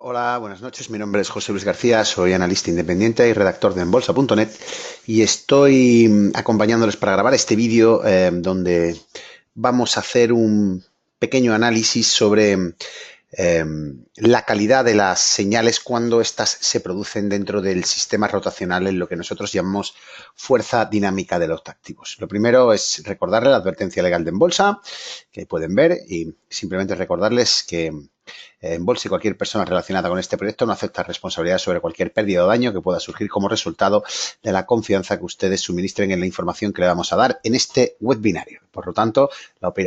Hola, buenas noches. Mi nombre es José Luis García, soy analista independiente y redactor de enbolsa.net y estoy acompañándoles para grabar este vídeo donde vamos a hacer un pequeño análisis sobre la calidad de las señales cuando éstas se producen dentro del sistema rotacional en lo que nosotros llamamos fuerza dinámica de los activos. Lo primero es recordarles la advertencia legal de Enbolsa, que pueden ver, y simplemente recordarles que Enbolsa y cualquier persona relacionada con este proyecto no acepta responsabilidad sobre cualquier pérdida o daño que pueda surgir como resultado de la confianza que ustedes suministren en la información que le vamos a dar en este webinario. Por lo tanto,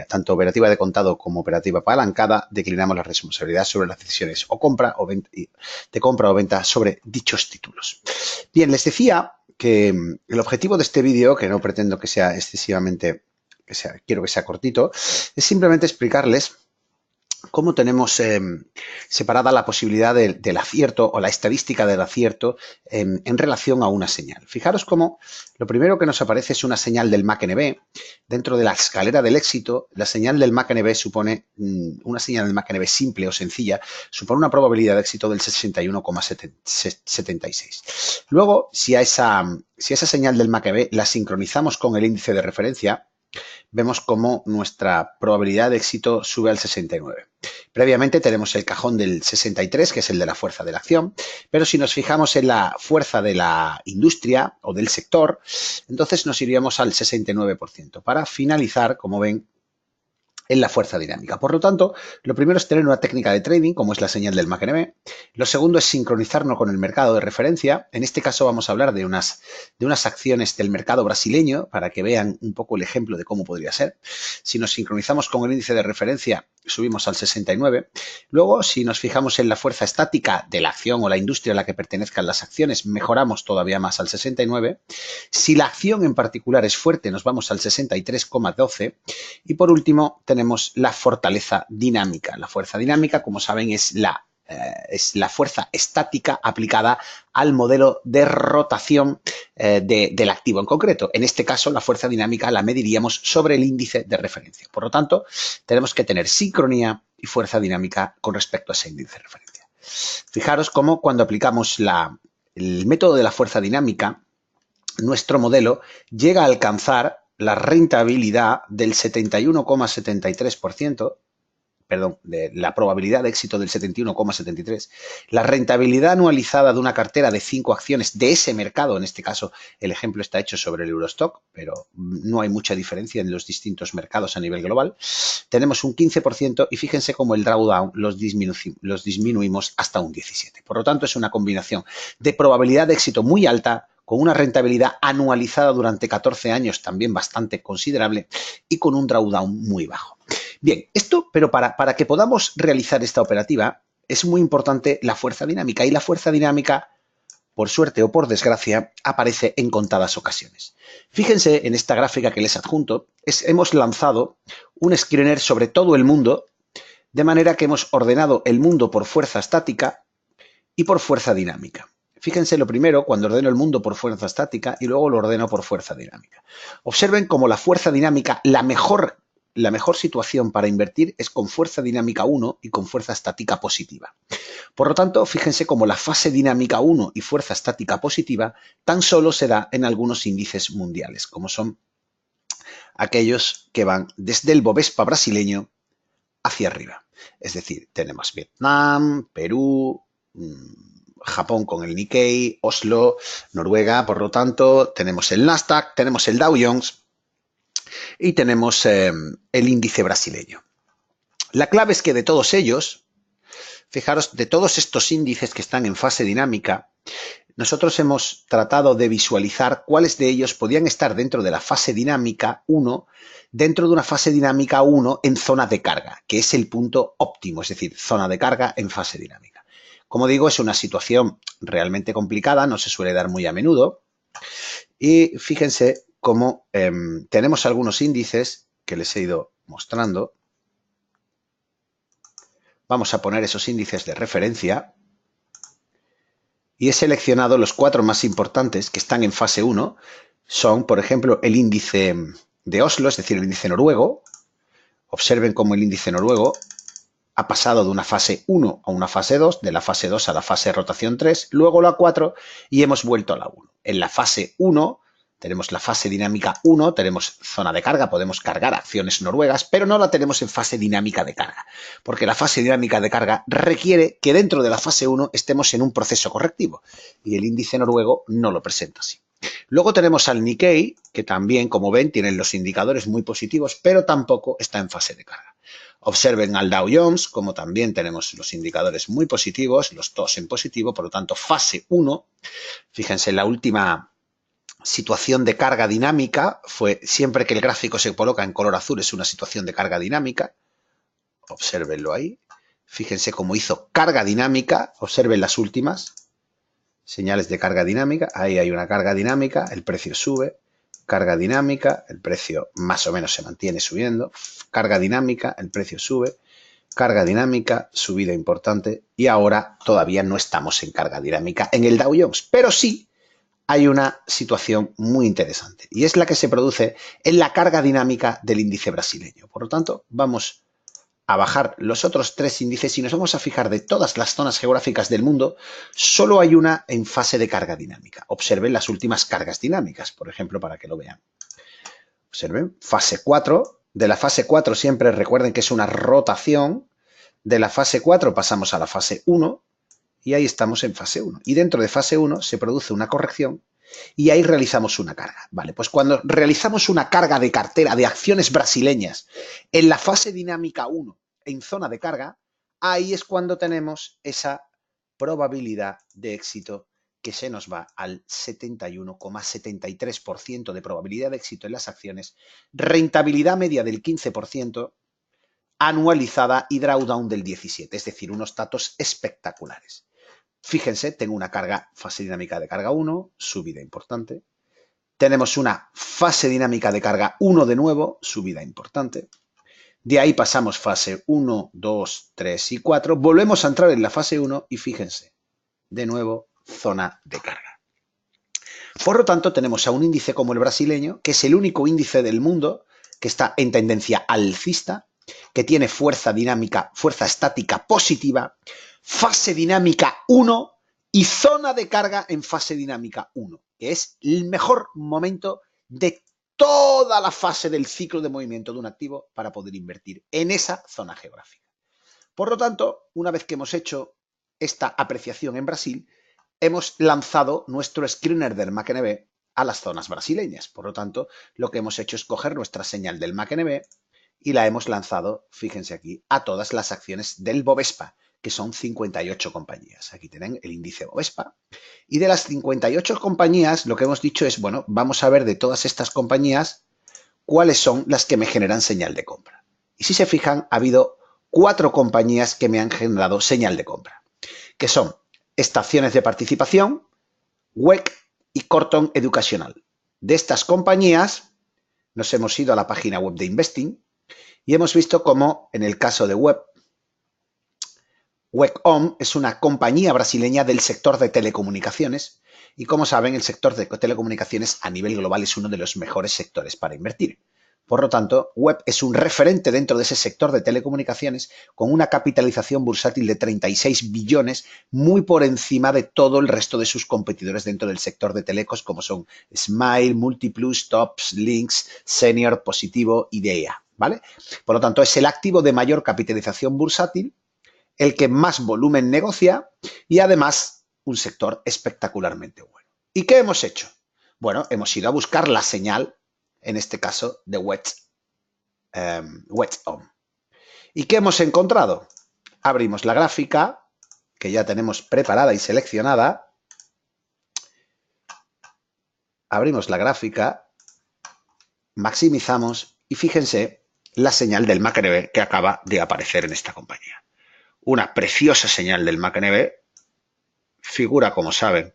tanto operativa de contado como operativa apalancada, declinamos la responsabilidad sobre las decisiones o compra o venta, de compra o venta sobre dichos títulos. Bien, les decía que el objetivo de este vídeo, que no pretendo que sea excesivamente, quiero que sea cortito, es simplemente explicarles cómo tenemos separada la posibilidad del acierto o la estadística del acierto en relación a una señal. Fijaros cómo lo primero que nos aparece es una señal del MACNB. Dentro de la escalera del éxito, la señal del MACNB supone, una señal del MACNB simple o sencilla, supone una probabilidad de éxito del 61,76. Luego, si a esa señal del MACNB la sincronizamos con el índice de referencia, vemos cómo nuestra probabilidad de éxito sube al 69. Previamente tenemos el cajón del 63, que es el de la fuerza de la acción, pero si nos fijamos en la fuerza de la industria o del sector, entonces nos iríamos al 69%, para finalizar, como ven, en la fuerza dinámica. Por lo tanto, lo primero es tener una técnica de trading, como es la señal del MACNB. Lo segundo es sincronizarnos con el mercado de referencia. En este caso vamos a hablar de unas acciones del mercado brasileño para que vean un poco el ejemplo de cómo podría ser. Si nos sincronizamos con el índice de referencia, subimos al 69. Luego, si nos fijamos en la fuerza estática de la acción o la industria a la que pertenezcan las acciones, mejoramos todavía más al 69. Si la acción en particular es fuerte, nos vamos al 63,12. Y por último, tenemos la fortaleza dinámica. La fuerza dinámica, como saben, es la fuerza estática aplicada al modelo de rotación del activo en concreto. En este caso, la fuerza dinámica la mediríamos sobre el índice de referencia. Por lo tanto, tenemos que tener sincronía y fuerza dinámica con respecto a ese índice de referencia. Fijaros cómo cuando aplicamos el método de la fuerza dinámica, nuestro modelo llega a alcanzar la rentabilidad del 71,73%, perdón, de la probabilidad de éxito del 71,73%, la rentabilidad anualizada de una cartera de 5 acciones de ese mercado, en este caso el ejemplo está hecho sobre el Eurostock, pero no hay mucha diferencia en los distintos mercados a nivel global, tenemos un 15% y fíjense cómo el drawdown los disminuimos hasta un 17%. Por lo tanto, es una combinación de probabilidad de éxito muy alta, con una rentabilidad anualizada durante 14 años también bastante considerable y con un drawdown muy bajo. Bien, pero para que podamos realizar esta operativa es muy importante la fuerza dinámica, y la fuerza dinámica, por suerte o por desgracia, aparece en contadas ocasiones. Fíjense en esta gráfica que les adjunto, hemos lanzado un screener sobre todo el mundo, de manera que hemos ordenado el mundo por fuerza estática y por fuerza dinámica. Fíjense lo primero cuando ordeno el mundo por fuerza estática y luego lo ordeno por fuerza dinámica. Observen cómo la fuerza dinámica, la mejor situación para invertir es con fuerza dinámica 1 y con fuerza estática positiva. Por lo tanto, fíjense cómo la fase dinámica 1 y fuerza estática positiva tan solo se da en algunos índices mundiales, como son aquellos que van desde el Bovespa brasileño hacia arriba. Es decir, tenemos Vietnam, Perú, Japón con el Nikkei, Oslo, Noruega, por lo tanto, tenemos el Nasdaq, tenemos el Dow Jones y tenemos el índice brasileño. La clave es que de todos ellos, fijaros, de todos estos índices que están en fase dinámica, nosotros hemos tratado de visualizar cuáles de ellos podían estar dentro de la fase dinámica 1, dentro de una fase dinámica 1 en zona de carga, que es el punto óptimo, es decir, zona de carga en fase dinámica. Como digo, es una situación realmente complicada, no se suele dar muy a menudo. Y fíjense cómo tenemos algunos índices que les he ido mostrando. Vamos a poner esos índices de referencia. Y he seleccionado los 4 más importantes que están en fase 1. Son, por ejemplo, el índice de Oslo, es decir, el índice noruego. Observen cómo el índice noruego ha pasado de una fase 1 a una fase 2, de la fase 2 a la fase de rotación 3, luego la 4 y hemos vuelto a la 1. En la fase 1 tenemos la fase dinámica 1, tenemos zona de carga, podemos cargar acciones noruegas, pero no la tenemos en fase dinámica de carga, porque la fase dinámica de carga requiere que dentro de la fase 1 estemos en un proceso correctivo y el índice noruego no lo presenta así. Luego tenemos al Nikkei, que también, como ven, tienen los indicadores muy positivos, pero tampoco está en fase de carga. Observen al Dow Jones, como también tenemos los indicadores muy positivos, los TOS en positivo, por lo tanto, fase 1, fíjense, la última situación de carga dinámica fue siempre que el gráfico se coloca en color azul es una situación de carga dinámica. Obsérvenlo ahí. Fíjense cómo hizo carga dinámica. Observen las últimas señales de carga dinámica. Ahí hay una carga dinámica, el precio sube. Carga dinámica, el precio más o menos se mantiene subiendo. Carga dinámica, el precio sube. Carga dinámica, subida importante. Y ahora todavía no estamos en carga dinámica en el Dow Jones, pero sí hay una situación muy interesante y es la que se produce en la carga dinámica del índice brasileño. Por lo tanto, vamos a bajar los otros tres índices y nos vamos a fijar de todas las zonas geográficas del mundo, solo hay una en fase de carga dinámica. Observen las últimas cargas dinámicas, por ejemplo, para que lo vean. Observen, fase 4. De la fase 4 siempre recuerden que es una rotación. De la fase 4 pasamos a la fase 1. Y ahí estamos en fase 1. Y dentro de fase 1 se produce una corrección y ahí realizamos una carga. Vale, pues cuando realizamos una carga de cartera de acciones brasileñas en la fase dinámica 1, en zona de carga, ahí es cuando tenemos esa probabilidad de éxito que se nos va al 71,73% de probabilidad de éxito en las acciones, rentabilidad media del 15%, anualizada y drawdown del 17%, es decir, unos datos espectaculares. Fíjense, tengo una carga, fase dinámica de carga 1, subida importante. Tenemos una fase dinámica de carga 1 de nuevo, subida importante. De ahí pasamos fase 1, 2, 3 y 4. Volvemos a entrar en la fase 1 y fíjense, de nuevo, zona de carga. Por lo tanto, tenemos a un índice como el brasileño, que es el único índice del mundo que está en tendencia alcista, que tiene fuerza dinámica, fuerza estática positiva, fase dinámica 1 y zona de carga en fase dinámica 1, que es el mejor momento de toda la fase del ciclo de movimiento de un activo para poder invertir en esa zona geográfica. Por lo tanto, una vez que hemos hecho esta apreciación en Brasil, hemos lanzado nuestro screener del MACNB a las zonas brasileñas. Por lo tanto, lo que hemos hecho es coger nuestra señal del MACNB y la hemos lanzado, fíjense aquí, a todas las acciones del Bovespa, que son 58 compañías. Aquí tienen el índice Bovespa. Y de las 58 compañías, lo que hemos dicho es, bueno, vamos a ver de todas estas compañías cuáles son las que me generan señal de compra. Y si se fijan, ha habido 4 compañías que me han generado señal de compra, que son Estaciones de Participación, WEC y Corton Educacional. De estas compañías nos hemos ido a la página web de Investing y hemos visto cómo en el caso de WECOM es una compañía brasileña del sector de telecomunicaciones y como saben el sector de telecomunicaciones a nivel global es uno de los mejores sectores para invertir. Por lo tanto, WEB es un referente dentro de ese sector de telecomunicaciones con una capitalización bursátil de 36 billones, muy por encima de todo el resto de sus competidores dentro del sector de telecos, como son Smile, Multiplus, Tops, Links, Senior, Positivo y DEA, ¿vale? Por lo tanto, es el activo de mayor capitalización bursátil, el que más volumen negocia y además un sector espectacularmente bueno. ¿Y qué hemos hecho? Bueno, hemos ido a buscar la señal, en este caso de WECOM. ¿Y qué hemos encontrado? Abrimos la gráfica, que ya tenemos preparada y seleccionada. Abrimos la gráfica, maximizamos y fíjense la señal del MACNB que acaba de aparecer en esta compañía. Una preciosa señal del MACNB, figura, como saben,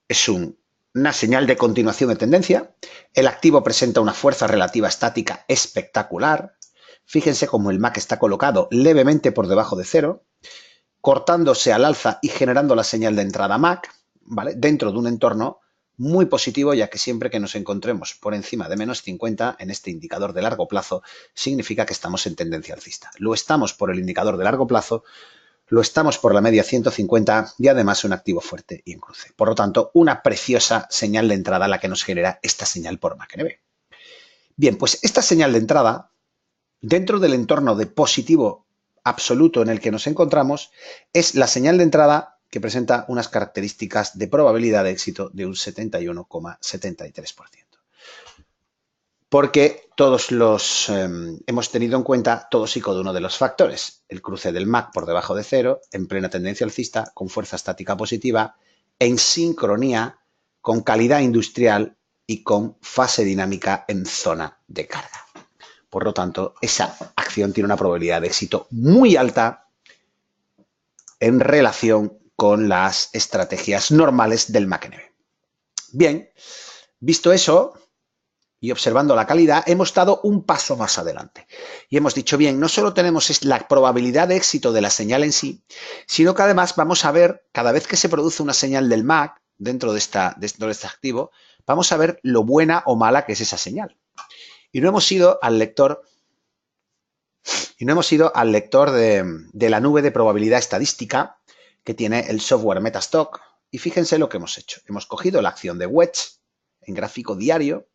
es una señal de continuación de tendencia. El activo presenta una fuerza relativa estática espectacular. Fíjense cómo el MAC está colocado levemente por debajo de cero, cortándose al alza y generando la señal de entrada MAC, ¿vale? Dentro de un entorno muy positivo, ya que siempre que nos encontremos por encima de menos 50 en este indicador de largo plazo, significa que estamos en tendencia alcista. Lo estamos por el indicador de largo plazo, lo estamos por la media 150 y además un activo fuerte y en cruce. Por lo tanto, una preciosa señal de entrada la que nos genera esta señal por MACD. Bien, pues esta señal de entrada, dentro del entorno de positivo absoluto en el que nos encontramos, es la señal de entrada que presenta unas características de probabilidad de éxito de un 71,73%. Porque hemos tenido en cuenta todos y cada uno de los factores. El cruce del MAC por debajo de cero, en plena tendencia alcista, con fuerza estática positiva, en sincronía con calidad industrial y con fase dinámica en zona de carga. Por lo tanto, esa acción tiene una probabilidad de éxito muy alta en relación con las estrategias normales del MACD. Bien, visto eso y observando la calidad, hemos dado un paso más adelante. Y hemos dicho, bien, no solo tenemos la probabilidad de éxito de la señal en sí, sino que además vamos a ver, cada vez que se produce una señal del MAC dentro de este activo, vamos a ver lo buena o mala que es esa señal. Y no hemos ido al lector de la nube de probabilidad estadística que tiene el software Metastock. Y fíjense lo que hemos hecho. Hemos cogido la acción de Wedge en gráfico diario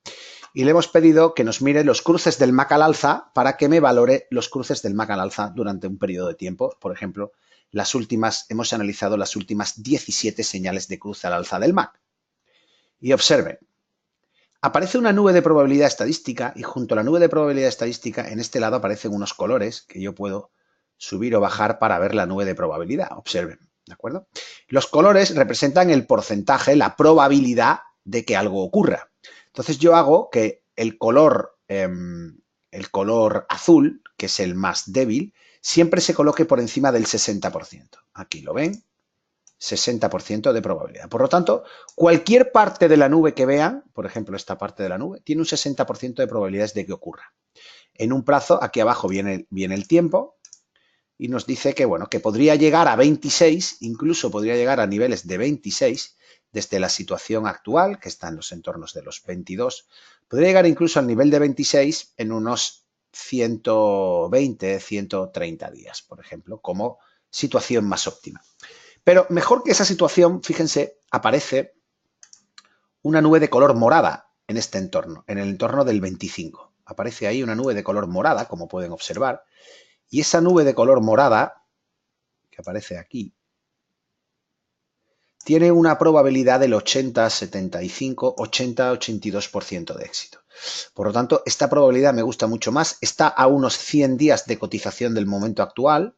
y le hemos pedido que nos mire los cruces del MAC al alza para que me valore los cruces del MAC al alza durante un periodo de tiempo. Por ejemplo, hemos analizado las últimas 17 señales de cruce al alza del MAC. Y observen, aparece una nube de probabilidad estadística y junto a la nube de probabilidad estadística en este lado aparecen unos colores que yo puedo subir o bajar para ver la nube de probabilidad. Observen, ¿de acuerdo? Los colores representan el porcentaje, la probabilidad de que algo ocurra. Entonces yo hago que el color azul, que es el más débil, siempre se coloque por encima del 60%. Aquí lo ven, 60% de probabilidad. Por lo tanto, cualquier parte de la nube que vean, por ejemplo, esta parte de la nube, tiene un 60% de probabilidades de que ocurra. En un plazo, aquí abajo viene el tiempo y nos dice que, bueno, que podría llegar a 26, incluso podría llegar a niveles de 26 desde la situación actual, que está en los entornos de los 22, podría llegar incluso al nivel de 26 en unos 120, 130 días, por ejemplo, como situación más óptima. Pero mejor que esa situación, fíjense, aparece una nube de color morada en este entorno, en el entorno del 25. Aparece ahí una nube de color morada, como pueden observar, y esa nube de color morada, que aparece aquí, tiene una probabilidad del 80, 75, 80, 82% de éxito. Por lo tanto, esta probabilidad me gusta mucho más. Está a unos 100 días de cotización del momento actual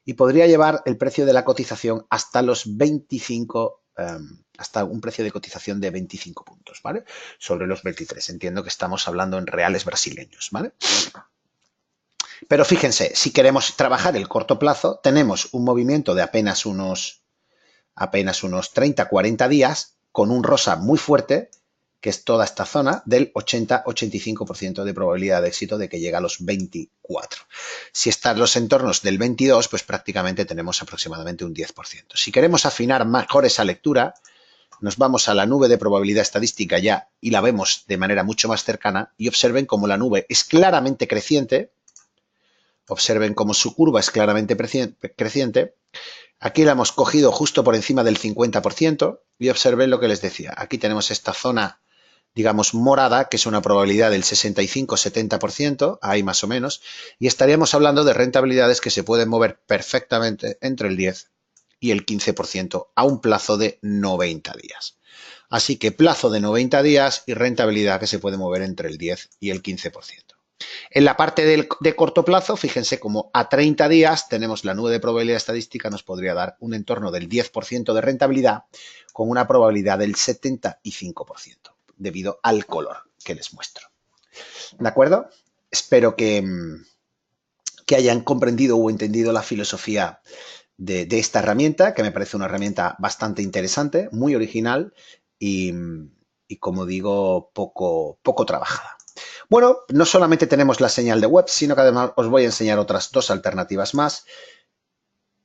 y podría llevar el precio de la cotización hasta los 25, hasta un precio de cotización de 25 puntos, ¿vale? Sobre los 23. Entiendo que estamos hablando en reales brasileños, ¿vale? Pero fíjense, si queremos trabajar el corto plazo, tenemos un movimiento de apenas unos 30, 40 días con un rosa muy fuerte, que es toda esta zona del 80-85% de probabilidad de éxito de que llegue a los 24. Si están los entornos del 22, pues prácticamente tenemos aproximadamente un 10%. Si queremos afinar mejor esa lectura, nos vamos a la nube de probabilidad estadística ya y la vemos de manera mucho más cercana y observen cómo la nube es claramente creciente. Observen cómo su curva es claramente creciente. Aquí la hemos cogido justo por encima del 50% y observen lo que les decía. Aquí tenemos esta zona, digamos, morada, que es una probabilidad del 65-70%, ahí más o menos, y estaríamos hablando de rentabilidades que se pueden mover perfectamente entre el 10 y el 15% a un plazo de 90 días. Así que plazo de 90 días y rentabilidad que se puede mover entre el 10 y el 15%. En la parte de corto plazo, fíjense como a 30 días tenemos la nube de probabilidad estadística, nos podría dar un entorno del 10% de rentabilidad con una probabilidad del 75% debido al color que les muestro. ¿De acuerdo? Espero que hayan comprendido o entendido la filosofía de esta herramienta, que me parece una herramienta bastante interesante, muy original y como digo, poco trabajada. Bueno, no solamente tenemos la señal de web, sino que además os voy a enseñar otras dos alternativas más.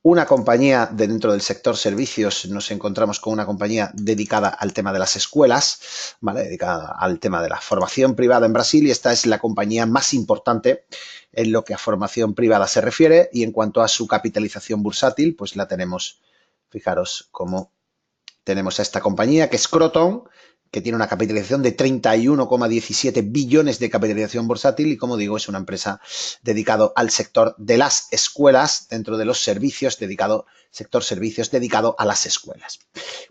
una compañía dentro del sector servicios, nos encontramos con una compañía dedicada al tema de las escuelas, ¿vale? Dedicada al tema de la formación privada en Brasil, y esta es la compañía más importante en lo que a formación privada se refiere, y en cuanto a su capitalización bursátil, pues la tenemos, fijaros cómo tenemos a esta compañía que es Croton, que tiene una capitalización de 31,17 billones de capitalización bursátil y, como digo, es una empresa dedicada al sector de las escuelas, dentro de los servicios, sector servicios dedicado a las escuelas.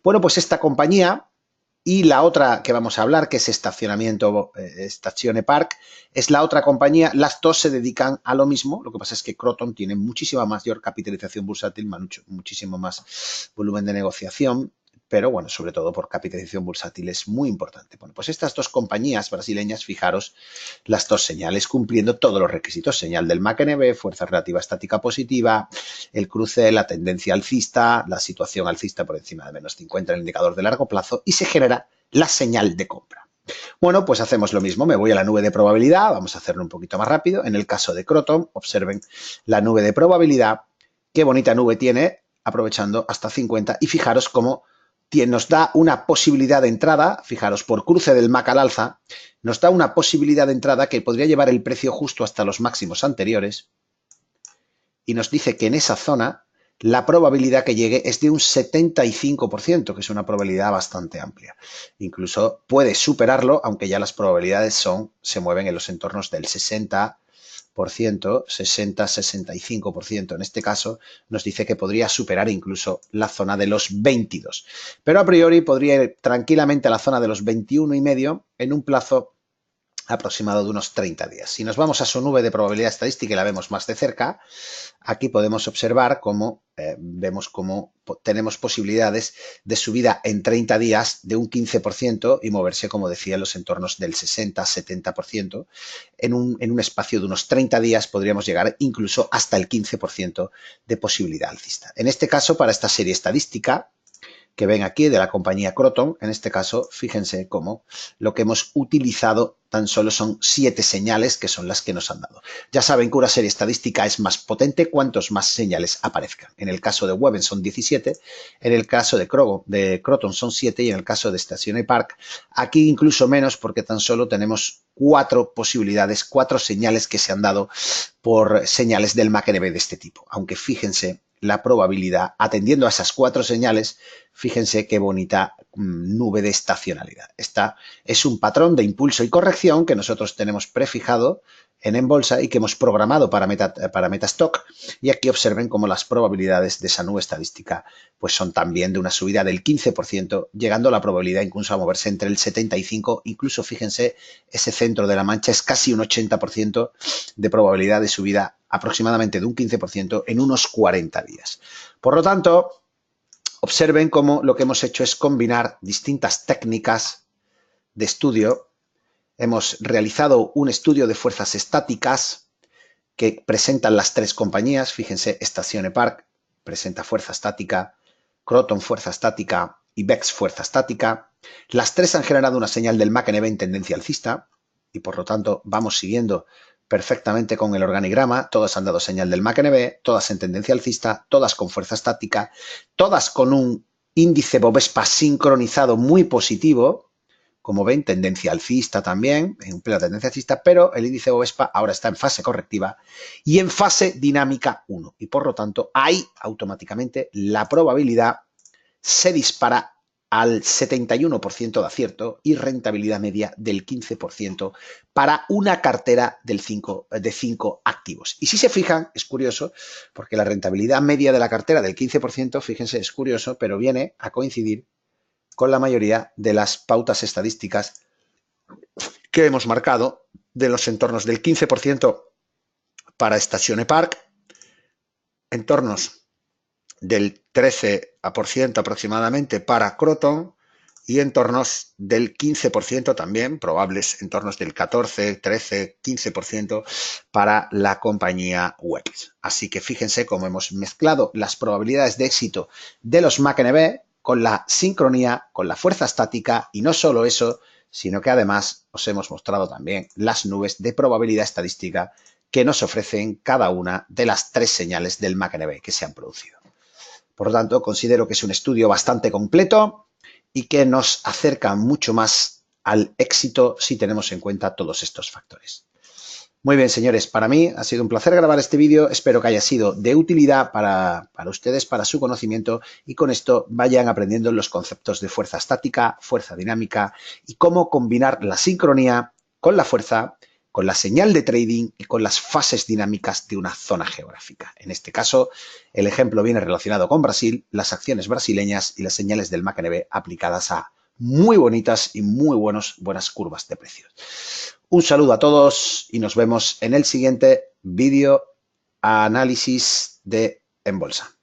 Bueno, pues esta compañía y la otra que vamos a hablar, que es Statione Park, es la otra compañía. Las dos se dedican a lo mismo. Lo que pasa es que Croton tiene muchísima mayor capitalización bursátil, muchísimo más volumen de negociación, pero bueno, sobre todo por capitalización bursátil es muy importante. Bueno, pues estas dos compañías brasileñas, fijaros, las dos señales cumpliendo todos los requisitos. Señal del MACNB, fuerza relativa estática positiva, el cruce, la tendencia alcista, la situación alcista por encima de menos 50 en el indicador de largo plazo, y se genera la señal de compra. Bueno, pues hacemos lo mismo. Me voy a la nube de probabilidad. Vamos a hacerlo un poquito más rápido. En el caso de Croton, observen la nube de probabilidad. Qué bonita nube tiene, aprovechando hasta 50. Y fijaros cómo nos da una posibilidad de entrada, fijaros, por cruce del MAC al alza, nos da una posibilidad de entrada que podría llevar el precio justo hasta los máximos anteriores, y nos dice que en esa zona la probabilidad que llegue es de un 75%, que es una probabilidad bastante amplia. Incluso puede superarlo, aunque ya las probabilidades se mueven en los entornos del 60%, 60-65%. En este caso nos dice que podría superar incluso la zona de los 22. Pero a priori podría ir tranquilamente a la zona de los 21,5 en un plazo aproximado de unos 30 días. Si nos vamos a su nube de probabilidad estadística y la vemos más de cerca, aquí podemos observar cómo tenemos posibilidades de subida en 30 días de un 15% y moverse, como decía, en los entornos del 60-70%. En un espacio de unos 30 días podríamos llegar incluso hasta el 15% de posibilidad alcista. En este caso, para esta serie estadística que ven aquí de la compañía Croton, en este caso, fíjense cómo lo que hemos utilizado tan solo son 7 señales, que son las que nos han dado. Ya saben que una serie estadística es más potente cuantos más señales aparezcan. En el caso de Weben son 17, en el caso de Croton son 7 y en el caso de Statione Park aquí incluso menos, porque tan solo tenemos 4 posibilidades, 4 señales que se han dado por señales del MACNB de este tipo. Aunque fíjense la probabilidad, atendiendo a esas 4 señales, fíjense qué bonita nube de estacionalidad. Esta es un patrón de impulso y corrección que nosotros tenemos prefijado en bolsa y que hemos programado para Metastock, y aquí observen cómo las probabilidades de esa nube estadística pues son también de una subida del 15%, llegando la probabilidad incluso a moverse entre el 75%, incluso fíjense, ese centro de la mancha es casi un 80% de probabilidad de subida, aproximadamente de un 15% en unos 40 días. Por lo tanto, observen cómo lo que hemos hecho es combinar distintas técnicas de estudio. Hemos realizado un estudio de fuerzas estáticas que presentan las 3 compañías. Fíjense, Statione Park presenta fuerza estática, Croton fuerza estática y BEX fuerza estática. Las 3 han generado una señal del MACNB en tendencia alcista y por lo tanto vamos siguiendo perfectamente con el organigrama. Todas han dado señal del MACNB, todas en tendencia alcista, todas con fuerza estática, todas con un índice Bovespa sincronizado muy positivo. Como ven, tendencia alcista también, en plena tendencia alcista, pero el índice Bovespa ahora está en fase correctiva y en fase dinámica 1. Y por lo tanto, ahí automáticamente la probabilidad se dispara al 71% de acierto y rentabilidad media del 15% para una cartera de 5 activos. Y si se fijan, es curioso, porque la rentabilidad media de la cartera del 15%, fíjense, es curioso, pero viene a coincidir con la mayoría de las pautas estadísticas que hemos marcado, de los entornos del 15% para Statione Park, entornos del 13% aproximadamente para Croton y entornos del 15% también, probables entornos del 14, 13, 15% para la compañía Webs. Así que fíjense cómo hemos mezclado las probabilidades de éxito de los MACNB con la sincronía, con la fuerza estática, y no solo eso, sino que además os hemos mostrado también las nubes de probabilidad estadística que nos ofrecen cada una de las 3 señales del MACNB que se han producido. Por lo tanto, considero que es un estudio bastante completo y que nos acerca mucho más al éxito si tenemos en cuenta todos estos factores. Muy bien, señores, para mí ha sido un placer grabar este vídeo. Espero que haya sido de utilidad para ustedes, para su conocimiento, y con esto vayan aprendiendo los conceptos de fuerza estática, fuerza dinámica y cómo combinar la sincronía con la fuerza, con la señal de trading y con las fases dinámicas de una zona geográfica. En este caso, el ejemplo viene relacionado con Brasil, las acciones brasileñas y las señales del MACD aplicadas a muy bonitas y muy buenas curvas de precios. Un saludo a todos y nos vemos en el siguiente vídeo análisis de En Bolsa.